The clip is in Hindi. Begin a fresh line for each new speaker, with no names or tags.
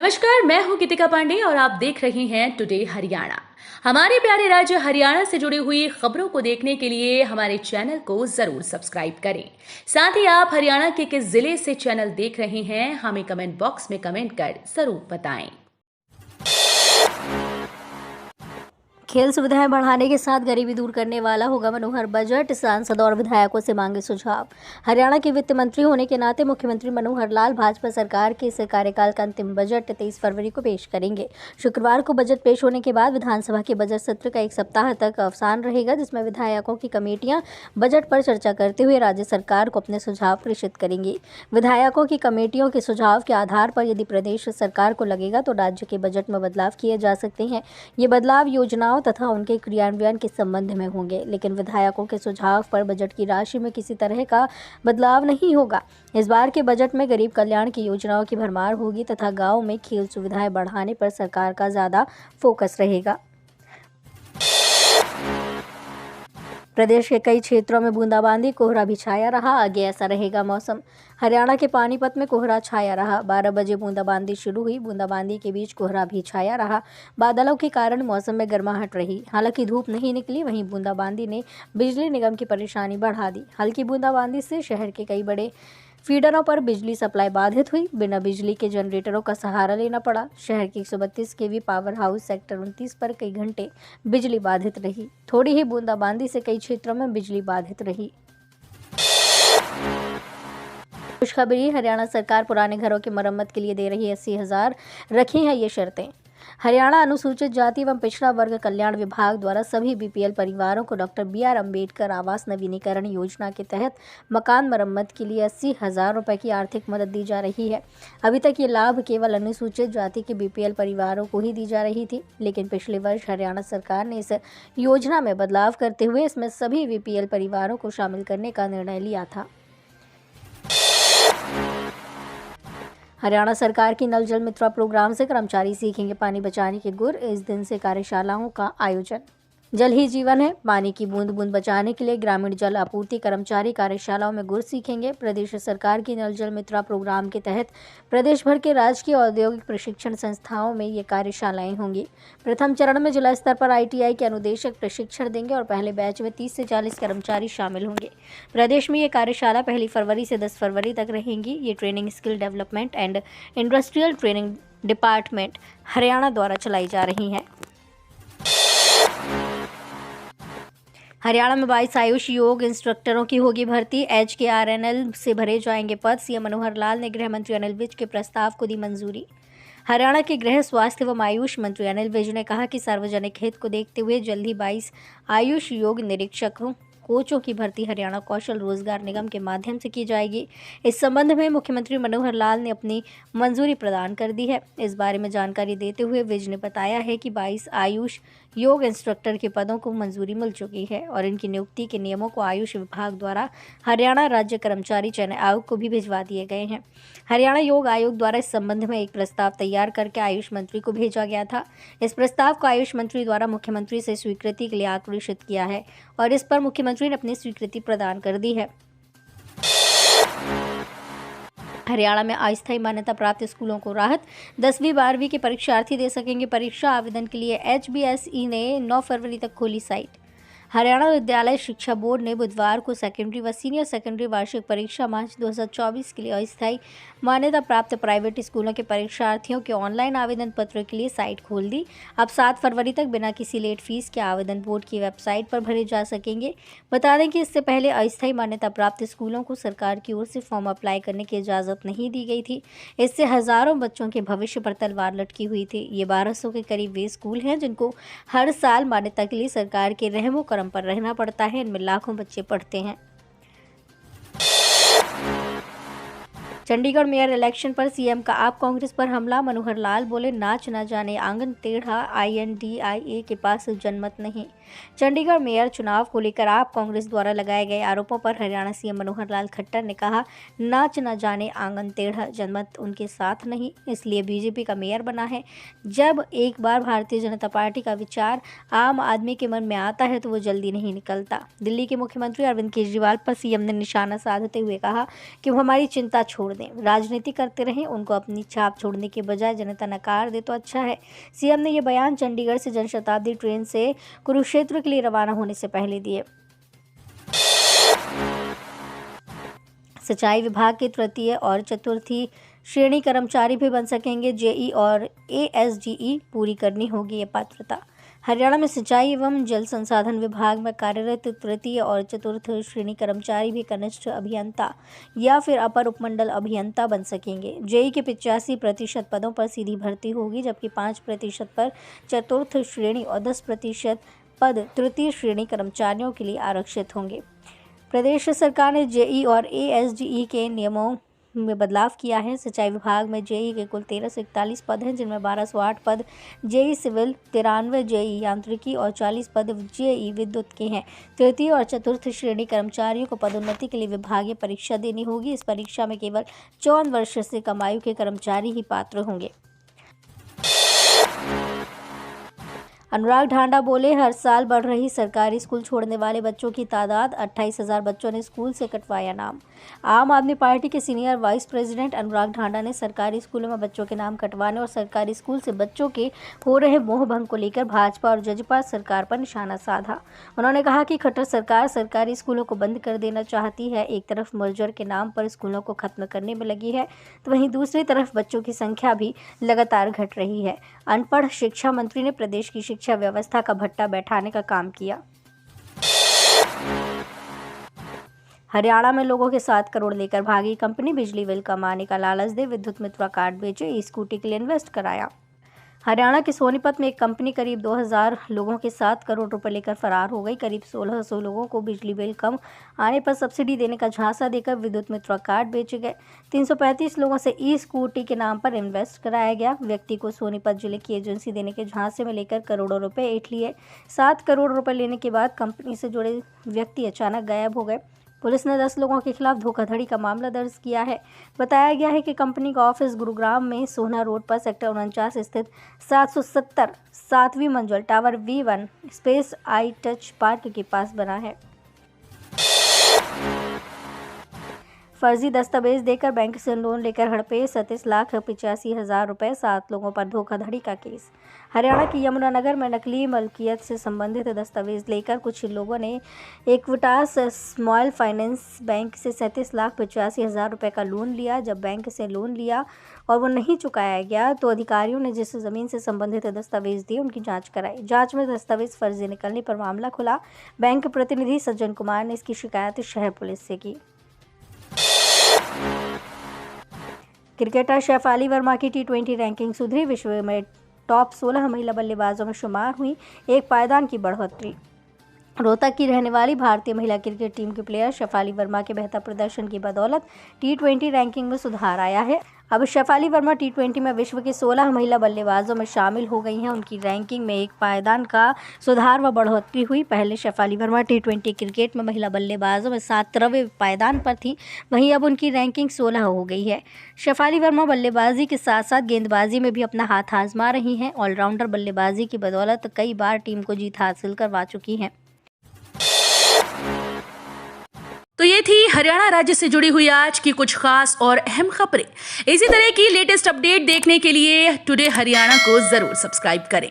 नमस्कार, मैं हूं गीतिका पांडे और आप देख रहे हैं टुडे हरियाणा। हमारे प्यारे राज्य हरियाणा से जुड़ी हुई खबरों को देखने के लिए हमारे चैनल को जरूर सब्सक्राइब करें। साथ ही आप हरियाणा के किस जिले से चैनल देख रहे हैं, हमें कमेंट बॉक्स में कमेंट कर जरूर बताएं।
खेल सुविधाएं बढ़ाने के साथ गरीबी दूर करने वाला होगा मनोहर बजट, सांसद और विधायकों से मांगे सुझाव। हरियाणा के वित्त मंत्री होने के नाते मुख्यमंत्री मनोहर लाल भाजपा सरकार के इस कार्यकाल का अंतिम बजट 23 फरवरी को पेश करेंगे। शुक्रवार को बजट पेश होने के बाद विधानसभा के बजट सत्र का एक सप्ताह तक अवसान रहेगा, जिसमें विधायकों की कमेटियां बजट पर चर्चा करते हुए राज्य सरकार को अपने सुझाव प्रेषित करेंगी। विधायकों की कमेटियों के सुझाव के आधार पर यदि प्रदेश सरकार को लगेगा तो राज्य के बजट में बदलाव किए जा सकते हैं। ये बदलाव योजनाओं तथा उनके क्रियान्वयन के संबंध में होंगे, लेकिन विधायकों के सुझाव पर बजट की राशि में किसी तरह का बदलाव नहीं होगा। इस बार के बजट में गरीब कल्याण की योजनाओं की भरमार होगी तथा गांव में खेल सुविधाएं बढ़ाने पर सरकार का ज्यादा फोकस रहेगा। प्रदेश के कई क्षेत्रों में बूंदाबांदी, कोहरा भी छाया रहा। आगे ऐसा रहेगा मौसम। हरियाणा के पानीपत में कोहरा छाया रहा। 12 बजे बूंदाबांदी शुरू हुई। बूंदाबांदी के बीच कोहरा भी छाया रहा। बादलों के कारण मौसम में गर्माहट रही। हालांकि धूप नहीं निकली, वहीं बूंदाबांदी ने बिजली निगम की परेशानी बढ़ा दी। हल्की बूंदाबांदी से शहर के कई बड़े फीडरों पर बिजली सप्लाई बाधित हुई। बिना बिजली के जनरेटरों का सहारा लेना पड़ा। शहर के 132 केवी पावर हाउस सेक्टर 29 पर कई घंटे बिजली बाधित रही। थोड़ी ही बूंदाबांदी से कई क्षेत्रों में बिजली बाधित रही। खुशखबरी, हरियाणा सरकार पुराने घरों की मरम्मत के लिए दे रही 80,000। रखी हैं ये शर्तें। हरियाणा अनुसूचित जाति एवं पिछड़ा वर्ग कल्याण विभाग द्वारा सभी बीपीएल परिवारों को डॉक्टर BR अम्बेडकर आवास नवीनीकरण योजना के तहत मकान मरम्मत के लिए 80,000 रुपये की आर्थिक मदद दी जा रही है। अभी तक ये लाभ केवल अनुसूचित जाति के बीपीएल परिवारों को ही दी जा रही थी, लेकिन पिछले वर्ष हरियाणा सरकार ने इस योजना में बदलाव करते हुए इसमें सभी बीपीएल परिवारों को शामिल करने का निर्णय लिया था। हरियाणा सरकार की नल जल मित्रा प्रोग्राम से कर्मचारी सीखेंगे पानी बचाने के गुर। इस दिन से कार्यशालाओं का आयोजन। जल ही जीवन है। पानी की बूंद बूंद बचाने के लिए ग्रामीण जल आपूर्ति कर्मचारी कार्यशालाओं में गुर सीखेंगे। प्रदेश सरकार की नल जल मित्रा प्रोग्राम के तहत प्रदेश भर के राजकीय औद्योगिक प्रशिक्षण संस्थाओं में ये कार्यशालाएं होंगी। प्रथम चरण में जिला स्तर पर ITI के अनुदेशक प्रशिक्षण देंगे और पहले बैच में 30 से 40 कर्मचारी शामिल होंगे। प्रदेश में ये कार्यशाला 1 फरवरी से 10 फरवरी तक रहेंगी। ये training skill development and industrial training department Haryana द्वारा चलाई जा रही हैं। हरियाणा में 22 आयुष योग इंस्ट्रक्टरों की होगी भर्ती। HKRNL से भरे जाएंगे पद। सीएम मनोहर लाल ने गृह मंत्री अनिल विज के प्रस्ताव को दी मंजूरी। हरियाणा के गृह, स्वास्थ्य एवं आयुष मंत्री अनिल विज ने कहा कि सार्वजनिक हित को देखते हुए जल्द ही 22 आयुष योग निरीक्षकों कोचों की भर्ती हरियाणा कौशल रोजगार निगम के माध्यम से की जाएगी। इस संबंध में मुख्यमंत्री मनोहर लाल ने अपनी मंजूरी प्रदान कर दी है। इस बारे में जानकारी देते हुए विज ने बताया है कि 22 आयुष योग इंस्ट्रक्टर के पदों को मंजूरी मिल चुकी है और इनकी नियुक्ति के नियमों को आयुष विभाग द्वारा हरियाणा राज्य कर्मचारी चयन आयोग को भी भिजवा दिए गए हैं। हरियाणा योग आयोग द्वारा इस संबंध में एक प्रस्ताव तैयार करके आयुष मंत्री को भेजा गया था। इस प्रस्ताव को आयुष मंत्री द्वारा मुख्यमंत्री से स्वीकृति के लिए आकृषित किया है और इस पर मुख्यमंत्री ने अपनी स्वीकृति प्रदान कर दी है। हरियाणा में अस्थायी मान्यता प्राप्त स्कूलों को राहत। 10वीं 12वीं के परीक्षार्थी दे सकेंगे परीक्षा। आवेदन के लिए HBSE ने 9 फरवरी तक खोली साइट। हरियाणा विद्यालय शिक्षा बोर्ड ने बुधवार को सेकेंडरी व सीनियर सेकेंडरी वार्षिक परीक्षा मार्च 2024 के लिए अस्थायी मान्यता प्राप्त प्राइवेट स्कूलों के परीक्षार्थियों के ऑनलाइन आवेदन पत्र के लिए साइट खोल दी। अब 7 फरवरी तक बिना किसी लेट फीस के आवेदन बोर्ड की वेबसाइट पर भरे जा सकेंगे। बता दें कि इससे पहले अस्थायी मान्यता प्राप्त स्कूलों को सरकार की ओर से फॉर्म अप्लाई करने की इजाज़त नहीं दी गई थी। इससे हज़ारों बच्चों के भविष्य पर तलवार लटकी हुई थी। ये 1200 के करीब वे स्कूल हैं जिनको हर साल मान्यता के लिए सरकार के रहमो करम पर रहना पड़ता है। इनमें लाखों बच्चे पढ़ते हैं। चंडीगढ़ मेयर इलेक्शन पर सीएम का आप कांग्रेस पर हमला। मनोहर लाल बोले, नाच ना जाने आंगन टेढ़ा, INDIA के पास जनमत नहीं। चंडीगढ़ मेयर चुनाव को लेकर आप कांग्रेस द्वारा लगाए गए आरोपों पर हरियाणा सीएम मनोहर लाल खट्टर ने कहा, नाच ना जाने आंगन टेढ़ा, जनमत उनके साथ नहीं, इसलिए बीजेपी का मेयर बना है। जब एक बार भारतीय जनता पार्टी का विचार आम आदमी के मन में आता है तो वो जल्दी नहीं निकलता। दिल्ली के मुख्यमंत्री अरविंद केजरीवाल पर सीएम ने निशाना साधते हुए कहा कि वो हमारी चिंता छोड़ दें, राजनीति करते रहें, उनको अपनी छाप छोड़ने के बजाय जनता नकार दे तो अच्छा है। सीएम ने ये बयान चंडीगढ़ से जनशताब्दी ट्रेन से कुरुक्षेत्र के लिए रवाना होने से पहले दिए। सिंचाई विभाग के तृतीय और चतुर्थी श्रेणी कर्मचारी भी बन सकेंगे। जेई और एएसजीई पूरी करनी होगी ये पात्रता। हरियाणा में सिंचाई एवं जल संसाधन विभाग में कार्यरत तृतीय और चतुर्थ श्रेणी कर्मचारी भी कनिष्ठ अभियंता या फिर अपर उपमंडल अभियंता बन सकेंगे। जेई के 85% पदों पर सीधी भर्ती होगी, जबकि 5% पर चतुर्थ श्रेणी और 10% पद तृतीय श्रेणी कर्मचारियों के लिए आरक्षित होंगे। प्रदेश सरकार ने जेई और एएसजीई के नियमों में बदलाव किया है। सिंचाई विभाग में जेई के कुल 1341 पद हैं, जिनमें 1208 पद जेई सिविल, 93 जेई यांत्रिकी और 40 पद जेई विद्युत के हैं। तृतीय और चतुर्थ श्रेणी कर्मचारियों को पदोन्नति के लिए विभागीय परीक्षा देनी होगी। इस परीक्षा में केवल 54 वर्ष से कम आयु के कर्मचारी ही पात्र होंगे। अनुराग ढांडा बोले, हर साल बढ़ रही सरकारी स्कूल छोड़ने वाले बच्चों की तादाद, 28,000 बच्चों ने स्कूल से कटवाया नाम। आम आदमी पार्टी के सीनियर वाइस प्रेसिडेंट अनुराग ढांडा ने सरकारी स्कूलों में बच्चों के नाम कटवाने और सरकारी स्कूल से बच्चों के हो रहे मोहभंग को लेकर भाजपा और जजपा सरकार पर निशाना साधा। उन्होंने कहा कि खट्टर सरकार सरकारी स्कूलों को बंद कर देना चाहती है। एक तरफ मर्जर के नाम पर स्कूलों को खत्म करने में लगी है, तो वहीं दूसरी तरफ बच्चों की संख्या भी लगातार घट रही है। अनपढ़ शिक्षा मंत्री ने प्रदेश की शिक्षा व्यवस्था का भट्टा बैठाने का काम किया। हरियाणा में लोगों के 7 करोड़ लेकर भागी कंपनी, बिजली बिल कमाने का लालच दे विद्युत मित्र कार्ड बेचे, ई स्कूटी के लिए इन्वेस्ट कराया। हरियाणा के सोनीपत में एक कंपनी करीब 2000 लोगों के 7 करोड़ रुपए लेकर फरार हो गई। करीब 1600 लोगों को बिजली बिल कम आने पर सब्सिडी देने का झांसा देकर विद्युत मित्र कार्ड बेचे गए। 335 लोगों से ई स्कूटी के नाम पर इन्वेस्ट कराया गया। व्यक्ति को सोनीपत जिले की एजेंसी देने के झांसे में लेकर करोड़ों रुपए ऐंठ लिए। 7 करोड़ रुपए लेने के बाद कंपनी से जुड़े व्यक्ति अचानक गायब हो गए। पुलिस ने 10 लोगों के खिलाफ धोखाधड़ी का मामला दर्ज किया है। बताया गया है कि कंपनी का ऑफिस गुरुग्राम में सोहना रोड पर सेक्टर 49 स्थित 770 7वीं मंजिल tower V1 space I touch park के पास बना है। फर्जी दस्तावेज देकर बैंक से लोन लेकर हड़पे 37,85,000 रुपए, 7 लोगों पर धोखाधड़ी का केस। हरियाणा के यमुनानगर में नकली मलकियत से संबंधित दस्तावेज लेकर कुछ लोगों ने इक्विटास स्मॉल फाइनेंस बैंक से 37,85,000 रुपए का लोन लिया। जब बैंक से लोन लिया और वो नहीं चुकाया गया तो अधिकारियों ने जिस जमीन से संबंधित दस्तावेज दिए उनकी जांच कराई। जांच में दस्तावेज फर्जी निकलने पर मामला खुला। बैंक प्रतिनिधि सज्जन कुमार ने इसकी शिकायत शहर पुलिस से की। क्रिकेटर शेफाली वर्मा की T20 रैंकिंग सुधरी, विश्व में टॉप 16 महिला बल्लेबाजों में शुमार हुई, एक पायदान की बढ़ोतरी। रोहतक की रहने वाली भारतीय महिला क्रिकेट टीम के प्लेयर शेफाली वर्मा के बेहतर प्रदर्शन की बदौलत T20 रैंकिंग में सुधार आया है। अब शेफाली वर्मा T20 में विश्व के 16 महिला बल्लेबाजों में शामिल हो गई हैं। उनकी रैंकिंग में एक पायदान का सुधार व बढ़ोतरी हुई। पहले शेफाली वर्मा T20 क्रिकेट में महिला बल्लेबाजों में 17वें पायदान पर थी, वहीं अब उनकी रैंकिंग 16 हो गई है। शेफाली वर्मा बल्लेबाजी के साथ साथ गेंदबाजी में भी अपना हाथ आजमा रही हैं। ऑलराउंडर बल्लेबाजी की बदौलत कई बार टीम को जीत हासिल करवा चुकी हैं।
तो ये थी हरियाणा राज्य से जुड़ी हुई आज की कुछ खास और अहम खबरें। इसी तरह की लेटेस्ट अपडेट देखने के लिए टुडे हरियाणा को जरूर सब्सक्राइब करें।